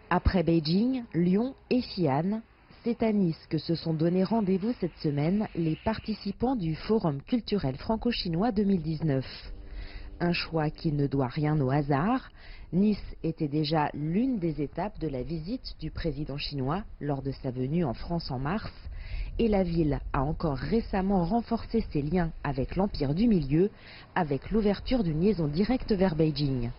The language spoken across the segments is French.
Après Beijing, Lyon et Xi'an, c'est à Nice que se sont donné rendez-vous cette semaine les participants du Forum culturel franco-chinois 2019. Un choix qui ne doit rien au hasard. Nice était déjà l'une des étapes de la visite du président chinois lors de sa venue en France en mars. Et la ville a encore récemment renforcé ses liens avec l'Empire du Milieu, avec l'ouverture d'une liaison directe vers Beijing.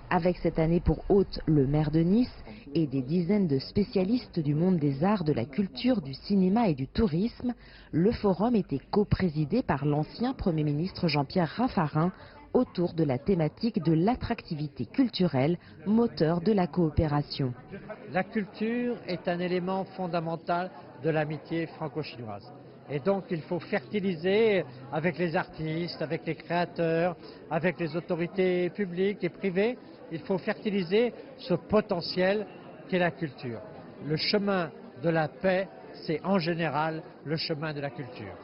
Avec cette année pour hôte le maire de Nice et des dizaines de spécialistes du monde des arts, de la culture, du cinéma et du tourisme, le forum était co-présidé par l'ancien Premier ministre Jean-Pierre Raffarin autour de la thématique de l'attractivité culturelle, moteur de la coopération. La culture est un élément fondamental de l'amitié franco-chinoise. Et donc il faut fertiliser avec les artistes, avec les créateurs, avec les autorités publiques et privées, il faut fertiliser ce potentiel qu'est la culture. Le chemin de la paix, c'est en général le chemin de la culture.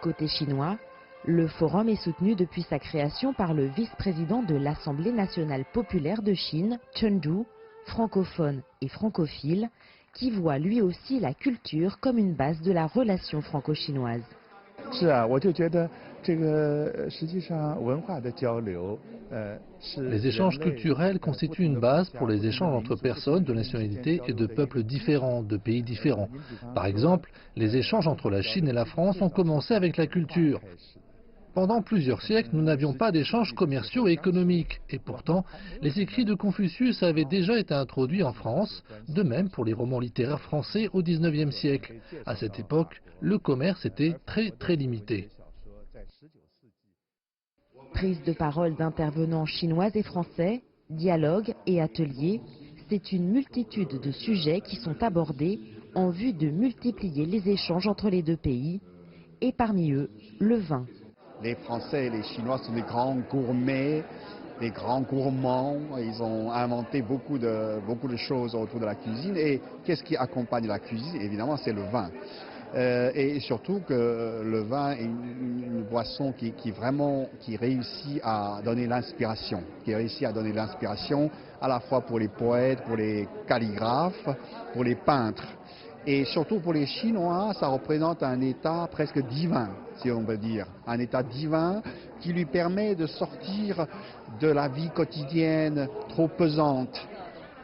Côté chinois, le forum est soutenu depuis sa création par le vice-président de l'Assemblée nationale populaire de Chine, Chen Du, francophone et francophile, qui voit lui aussi la culture comme une base de la relation franco-chinoise. Les échanges culturels constituent une base pour les échanges entre personnes de nationalités et de peuples différents, de pays différents. Par exemple, les échanges entre la Chine et la France ont commencé avec la culture. Pendant plusieurs siècles, nous n'avions pas d'échanges commerciaux et économiques. Et pourtant, les écrits de Confucius avaient déjà été introduits en France, de même pour les romans littéraires français au XIXe siècle. À cette époque, le commerce était très limité. Prise de parole d'intervenants chinois et français, dialogues et ateliers, c'est une multitude de sujets qui sont abordés en vue de multiplier les échanges entre les deux pays, et parmi eux, le vin. Les Français et les Chinois sont des grands gourmets, des grands gourmands. Ils ont inventé beaucoup de choses autour de la cuisine. Et qu'est-ce qui accompagne la cuisine? Évidemment, c'est le vin. Et surtout que le vin est une boisson qui réussit à donner l'inspiration. Qui réussit à donner l'inspiration à la fois pour les poètes, pour les calligraphes, pour les peintres. Et surtout pour les Chinois, ça représente un état presque divin, si on veut dire. Un état divin qui lui permet de sortir de la vie quotidienne trop pesante.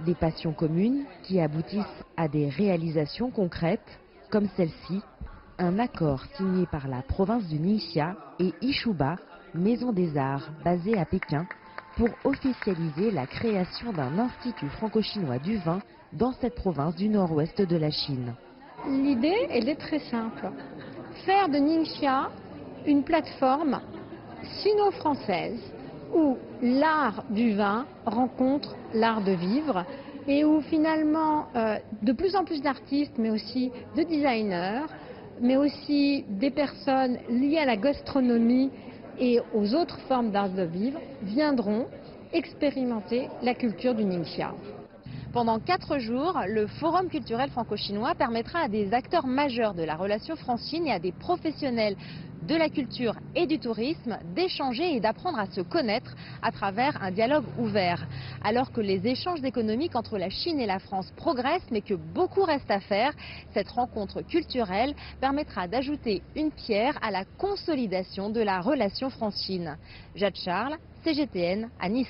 Des passions communes qui aboutissent à des réalisations concrètes, comme celle-ci, un accord signé par la province du Ningxia et Ishuba, maison des arts basée à Pékin, pour officialiser la création d'un institut franco-chinois du vin dans cette province du nord-ouest de la Chine. L'idée, elle est très simple. Faire de Ningxia une plateforme sino-française où l'art du vin rencontre l'art de vivre et où finalement de plus en plus d'artistes, mais aussi de designers, mais aussi des personnes liées à la gastronomie et aux autres formes d'art de vivre viendront expérimenter la culture du Ningxia. Pendant 4 jours, le Forum culturel franco-chinois permettra à des acteurs majeurs de la relation France-Chine et à des professionnels de la culture et du tourisme d'échanger et d'apprendre à se connaître à travers un dialogue ouvert. Alors que les échanges économiques entre la Chine et la France progressent, mais que beaucoup reste à faire, cette rencontre culturelle permettra d'ajouter une pierre à la consolidation de la relation France-Chine. Jade Charles, CGTN à Nice.